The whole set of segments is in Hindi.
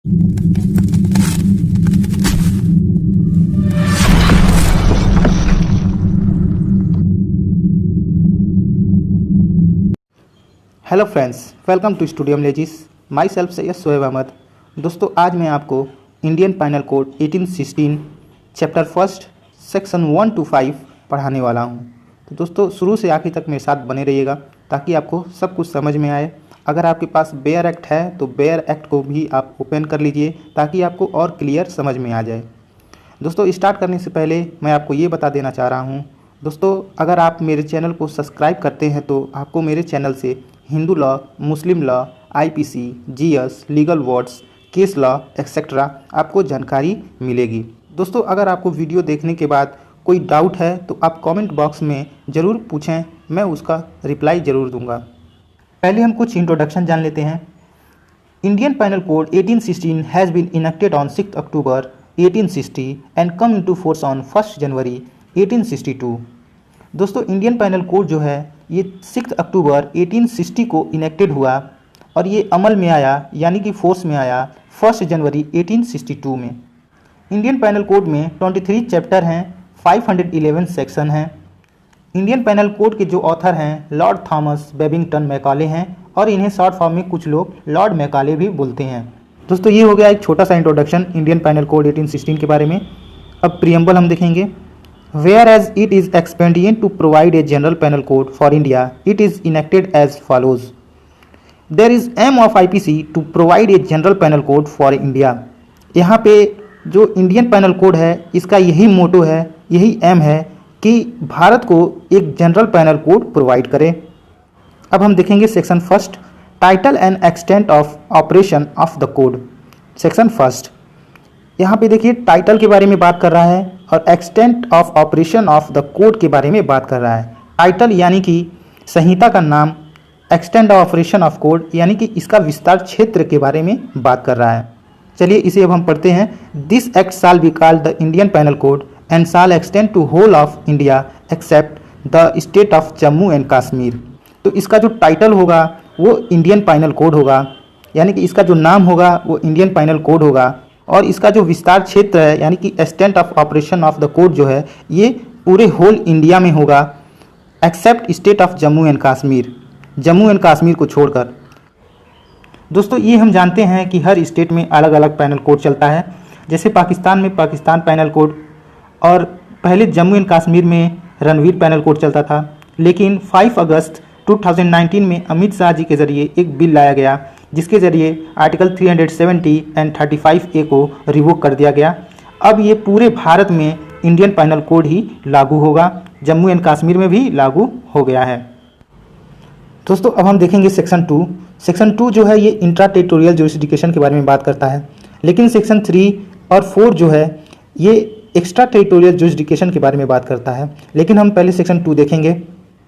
Hello friends, welcome to studio knowledges. Myself Syed Shoaib Ahmed. दोस्तों, आज मैं आपको Indian penal code 1816 chapter first section 1 to 5 पढ़ाने वाला हूं। तो दोस्तों, शुरू से आखिर तक मेरे साथ बने रहिएगा ताकि आपको सब कुछ समझ में आए। अगर आपके पास बेयर एक्ट है तो बेयर एक्ट को भी आप ओपन कर लीजिए ताकि आपको और क्लियर समझ में आ जाए। दोस्तों, स्टार्ट करने से पहले मैं आपको ये बता देना चाह रहा हूँ दोस्तों, अगर आप मेरे चैनल को सब्सक्राइब करते हैं तो आपको मेरे चैनल से हिंदू लॉ, मुस्लिम law, IPC, GS, legal words, case law etcetera आपको जानकारी मिलेगी। दोस्तों, अगर आपको वीडियो देखने के बाद कोई डाउट है तो आप कमेंट बॉक्स में ज़रूर पूछें, मैं उसका रिप्लाई ज़रूर दूंगा। पहले हम कुछ इंट्रोडक्शन जान लेते हैं। Indian penal code 1816 has been enacted on 6 October 1860 and come into force on 1 January 1862। दोस्तों, इंडियन पाइनल कोड जो है ये 6 अक्टूबर 1860 को इनेक्टेड हुआ और ये अमल में आया यानी कि फोर्स में आया 1 जनवरी 1862 में। इंडियन पाइनल कोड में 23 चैप्टर हैं, 511 सेक्शन हैं। इंडियन पाइनल कोड के जो ऑथर हैं लॉर्ड थॉमस बेबिंगटन मैकाले हैं और इन्हें शॉर्ट फॉर्म में कुछ लोग लॉर्ड मैकाले भी बोलते हैं। दोस्तों, ये हो गया एक छोटा सा इंट्रोडक्शन इंडियन पाइनल कोड 1816 के बारे में। अब प्रियम्बल हम देखेंगे। Whereas it is expedient to provide a general penal code for India, it is enacted as follows. There is aim of IPC to provide a general penal code for India. यहाँ पे जो इंडियन पेनल कोड है इसका यही मोटो है, यही एम है कि भारत को एक जनरल पेनल कोड प्रोवाइड करे। अब हम देखेंगे section first, title and extent of operation of the code. Section first, यहाँ पे देखिए टाइटल के बारे में बात कर रहा है और extent of operation of the code के बारे में बात कर रहा है। टाइटल यानी कि संहिता का नाम, extent of operation of code यानी कि इसका विस्तार क्षेत्र के बारे में बात कर रहा है। चलिए इसे अब हम पढ़ते हैं। This act shall be called the Indian penal code and shall extend to whole of India except the state of Jammu and Kashmir. तो इसका जो टाइटल होगा वो इंडियन पेनल कोड होगा, यानी कि इसका जो नाम होगा वो इंडियन पेनल कोड होगा और इसका जो विस्तार क्षेत्र है यानी कि extent of operation of the code जो है ये पूरे होल इंडिया में होगा except state of Jammu and Kashmir, Jammu and Kashmir को छोड़कर। दोस्तों, ये हम जानते हैं कि हर स्टेट में अलग अलग पैनल कोड चलता है। जैसे पाकिस्तान में पाकिस्तान पैनल कोड और पहले जम्मू एंड कश्मीर में रणवीर पैनल कोड चलता था, लेकिन 5 अगस्त 2019 में अमित शाह जी के ज़रिए एक बिल लाया गया जिसके ज़रिए आर्टिकल 370 एंड 35A को रिवोक कर दिया गया। अब ये पूरे भारत में इंडियन पेनल कोड ही लागू होगा, जम्मू एंड कश्मीर में भी लागू हो गया है। दोस्तों, अब हम देखेंगे सेक्शन 2। सेक्शन 2 जो है ये इंट्रा टेरिटोरियल जुरिसडिक्शन के बारे में बात करता है, लेकिन सेक्शन 3 और 4 जो है ये एक्स्ट्रा टेरिटोरियल जुरिसडिक्शन के बारे में बात करता है। लेकिन हम पहले सेक्शन 2 देखेंगे।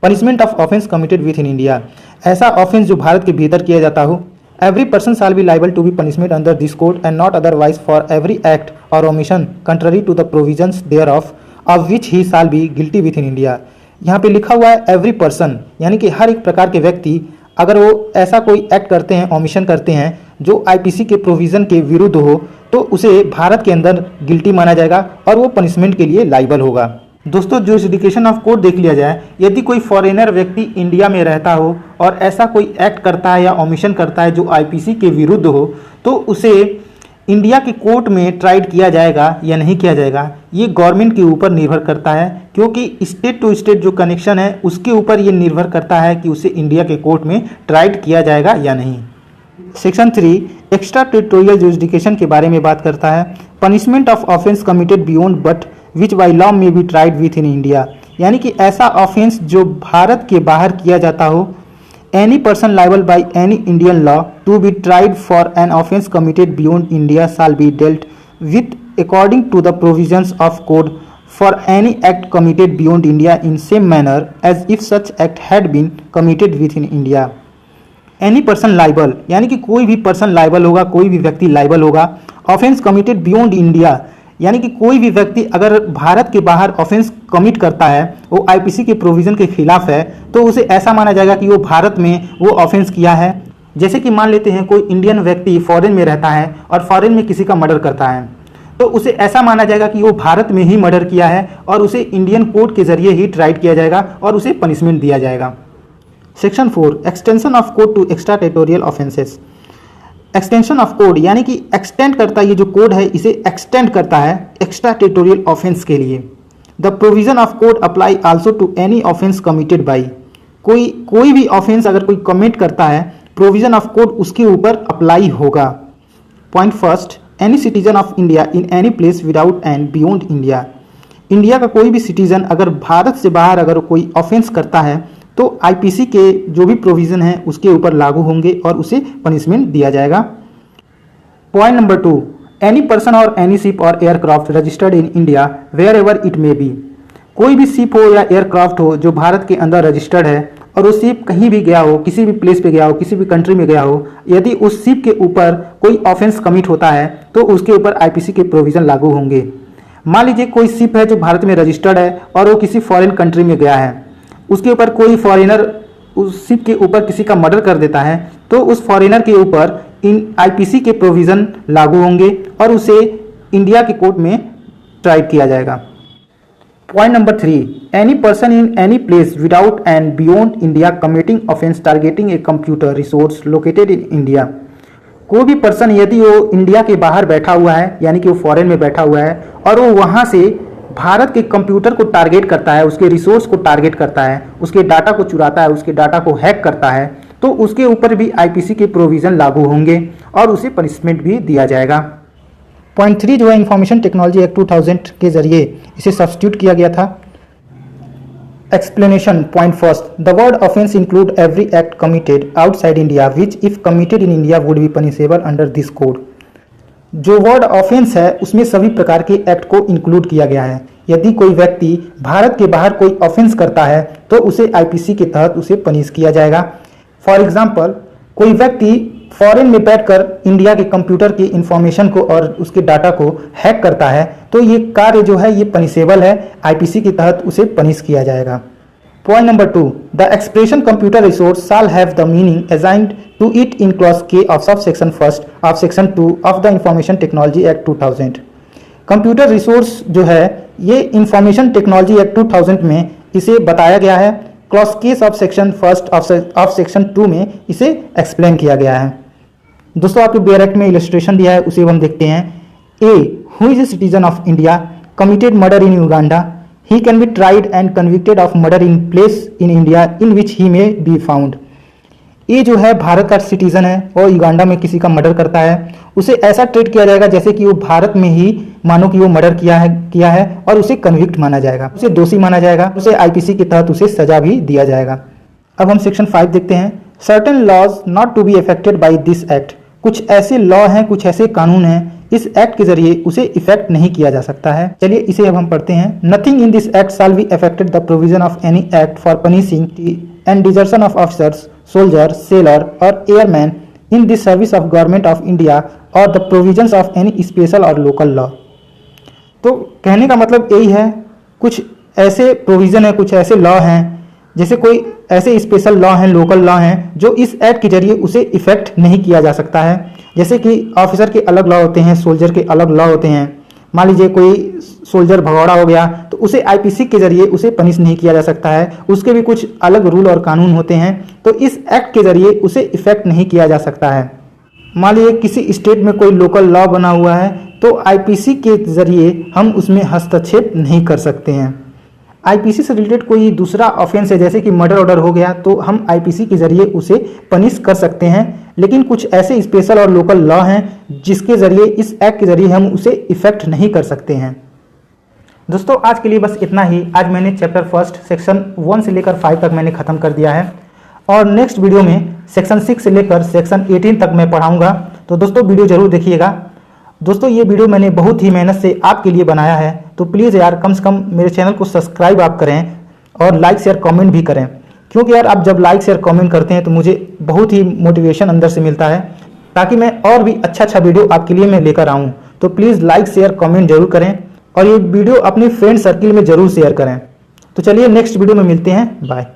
Punishment of offence committed within India, ऐसा ऑफेंस जो भारत के भीतर किया जाता हो। Every person shall be liable to be punishment under this code and not otherwise for every act or omission contrary to the provisions thereof of which he shall be guilty within India। यहाँ पे लिखा हुआ है एवरी पर्सन, यानी कि हर एक प्रकार के व्यक्ति अगर वो ऐसा कोई एक्ट करते हैं, ओमिशन करते हैं जो आईपीसी के प्रोविज़न के विरुद्ध हो तो उसे भारत के अंदर गिल्टी माना जाएगा और वो पनिशमेंट के लिए लाइबल होगा। दोस्तों, जुरिसडिक्शन ऑफ कोड देख लिया जाए। यदि कोई फॉरेनर व्यक्ति इंडिया में रहता हो और ऐसा कोई एक्ट करता है या ओमिशन करता है जो आईपीसी के विरुद्ध हो तो उसे इंडिया के कोर्ट में ट्राइड किया जाएगा या नहीं किया जाएगा, ये गवर्नमेंट के ऊपर निर्भर करता है, क्योंकि स्टेट टू स्टेट जो कनेक्शन है उसके ऊपर ये निर्भर करता है कि उसे इंडिया के कोर्ट में ट्राइड किया जाएगा या नहीं। सेक्शन 3 एक्स्ट्रा टेरिटोरियल जुरिसडिक्शन के बारे में बात करता है। Punishment of offence committed beyond but which by law may be tried within India, यानी कि ऐसा ऑफेंस जो भारत के बाहर किया जाता हो। Any person liable by any Indian law to be tried for an offence committed beyond India shall be dealt with according to the provisions of code for any act committed beyond India in same manner as if such act had been committed within India. Any person liable, यानी कि कोई भी पर्सन लाइबल होगा, कोई भी व्यक्ति लाइबल होगा। ऑफेंस कमिटेड बियॉन्ड इंडिया, यानी कि कोई भी व्यक्ति अगर भारत के बाहर ऑफेंस कमिट करता है, वो आईपीसी के प्रोविज़न के खिलाफ है, तो उसे ऐसा माना जाएगा कि वो भारत में वो ऑफेंस किया है जैसे कि मान लेते हैं कोई इंडियन व्यक्ति फॉरेन में रहता है और फॉरेन में किसी का मर्डर करता है, तो उसे ऐसा माना जाएगा कि वो भारत में ही मर्डर किया है और उसे इंडियन कोर्ट के जरिए ही ट्राइड किया जाएगा और उसे पनिशमेंट दिया जाएगा। Section 4, extension of code to extra territorial offences. Extension of code यानी कि एक्सटेंड करता है, ये जो कोड है इसे एक्सटेंड करता है एक्स्ट्रा टेरिटोरियल ऑफेंस के लिए। The provision of code apply also to any offence committed by, कोई भी ऑफेंस अगर कोई कमिट करता है प्रोविजन ऑफ कोड उसके ऊपर अप्लाई होगा। Point first, any citizen of India in any place without and beyond India. India का कोई भी सिटीजन अगर भारत से बाहर अगर कोई ऑफेंस करता है तो आईपीसी के जो भी प्रोविज़न है उसके ऊपर लागू होंगे और उसे पनिशमेंट दिया जाएगा। पॉइंट नंबर 2, एनी पर्सन और एनी शिप और aircraft registered in India wherever it may be. कोई भी शिप हो या एयरक्राफ्ट हो जो भारत के अंदर रजिस्टर्ड है और उस शिप कहीं भी गया हो, किसी भी प्लेस पे गया हो, किसी भी कंट्री में गया हो, यदि उस शिप के ऊपर कोई ऑफेंस कमिट होता है तो उसके ऊपर आईपीसी के प्रोविज़न लागू होंगे। मान लीजिए कोई शिप है जो भारत में रजिस्टर्ड है और वो किसी फॉरेन कंट्री में गया है, उसके ऊपर कोई फॉरेनर उस शिप के ऊपर किसी का मर्डर कर देता है तो उस फॉरेनर के ऊपर इन आईपीसी के प्रोविज़न लागू होंगे और उसे इंडिया के कोर्ट में ट्राइड किया जाएगा। Point number 3, any person in any place without and beyond India committing offence targeting a computer resource located in India. कोई भी पर्सन यदि वो इंडिया के बाहर बैठा हुआ है यानी कि वो फॉरेन में बैठा हुआ है और वो वहाँ से भारत के कंप्यूटर को टारगेट करता है, उसके रिसोर्स को टारगेट करता है, उसके डाटा को चुराता है, उसके डाटा को हैक करता है, तो उसके ऊपर भी आईपीसी के प्रोविज़न लागू होंगे और उसे पनिशमेंट भी दिया जाएगा। पॉइंट 3 जो है इंफॉर्मेशन टेक्नोलॉजी एक्ट 2000 के जरिए इसे सब्स्टिट्यूट किया गया था। Explanation. Point first, the word offence include every act committed outside India which if committed in India would be punishable under this code. जो वर्ड ऑफेंस है उसमें सभी प्रकार के एक्ट को इंक्लूड किया गया है। यदि कोई व्यक्ति भारत के बाहर कोई ऑफेंस करता है तो उसे आईपीसी के तहत उसे पनिश किया जाएगा। फॉर एग्जांपल, कोई व्यक्ति फॉरेन में बैठकर इंडिया के कंप्यूटर की इंफॉर्मेशन को और उसके डाटा को हैक करता है तो ये कार्य जो है ये पनिशेबल है, आईपीसी के तहत उसे पनिश किया जाएगा। Point number 2, the expression computer resource shall have the meaning assigned to it in clause K of sub section 1 of section 2 of the information technology act 2000। Computer resource जो है ये इंफॉर्मेशन टेक्नोलॉजी एक्ट 2000 में इसे बताया गया है, clause case of section 1 of section 2 में इसे एक्सप्लेन किया गया है। दोस्तों आपके बेयर एक्ट में इलस्ट्रेशन दिया है उसे हम देखते हैं। A, who is a citizen of India committed murder in Uganda, he can be tried and convicted of murder in place in India in which he may be found। ये जो है भारत का सिटीजन है और युगांडा में किसी का मर्डर करता है, उसे ऐसा ट्रीट किया जाएगा जैसे कि वो भारत में ही मानो कि वो मर्डर किया है और उसे कन्विक्ट माना जाएगा, उसे दोषी माना जाएगा, उसे आईपीसी के तहत उसे सजा भी दिया जाएगा। अब हम सेक्शन 5 देखते हैं। Certain laws not to be affected by this act. कुछ ऐसे लॉ हैं, कुछ ऐसे कानून हैं इस एक्ट के जरिए उसे इफेक्ट नहीं किया जा सकता है। चलिए इसे अब हम पढ़ते हैं। Nothing in this act shall be affected the provision of any act for punishing and desertion of officers, soldier, sailor और airman in this service of government of India और the provisions of any special और लोकल लॉ। तो कहने का मतलब यही है, कुछ ऐसे प्रोविजन है, कुछ ऐसे लॉ हैं, जैसे कोई ऐसे स्पेशल लॉ हैं, लोकल लॉ हैं जो इस एक्ट के जरिए उसे इफेक्ट नहीं किया जा सकता है। जैसे कि ऑफिसर के अलग लॉ होते हैं, सोल्जर के अलग लॉ होते हैं। मान लीजिए कोई सोल्जर भगौड़ा हो गया तो उसे आईपीसी के जरिए उसे पनिश नहीं किया जा सकता है, उसके भी कुछ अलग रूल और कानून होते हैं, तो इस एक्ट के जरिए उसे इफेक्ट नहीं किया जा सकता है। मान लीजिए किसी स्टेट में कोई लोकल लॉ बना हुआ है तो आईपीसी के जरिए हम उसमें हस्तक्षेप नहीं कर सकते हैं। आईपीसी से रिलेटेड कोई दूसरा ऑफेंस है जैसे कि मर्डर ऑर्डर हो गया तो हम आईपीसी के जरिए उसे पनिश कर सकते हैं, लेकिन कुछ ऐसे स्पेशल और लोकल लॉ हैं जिसके जरिए इस एक्ट के जरिए हम उसे इफेक्ट नहीं कर सकते हैं। दोस्तों आज के लिए बस इतना ही। आज मैंने चैप्टर 1 सेक्शन 1 से लेकर 5 तक मैंने ख़त्म कर दिया है और नेक्स्ट वीडियो में सेक्शन 6 से लेकर सेक्शन 18 तक मैं पढ़ाऊँगा, तो दोस्तों वीडियो ज़रूर देखिएगा। दोस्तों ये वीडियो मैंने बहुत ही मेहनत से आपके लिए बनाया है, तो प्लीज़ यार कम से कम मेरे चैनल को सब्सक्राइब आप करें और लाइक शेयर कमेंट भी करें, क्योंकि यार आप जब लाइक शेयर कमेंट करते हैं तो मुझे बहुत ही मोटिवेशन अंदर से मिलता है ताकि मैं और भी अच्छा वीडियो आपके लिए मैं लेकर आऊँ। तो प्लीज़ लाइक शेयर कमेंट जरूर करें और ये वीडियो अपने फ्रेंड सर्किल में ज़रूर शेयर करें। तो चलिए नेक्स्ट वीडियो में मिलते हैं, बाय।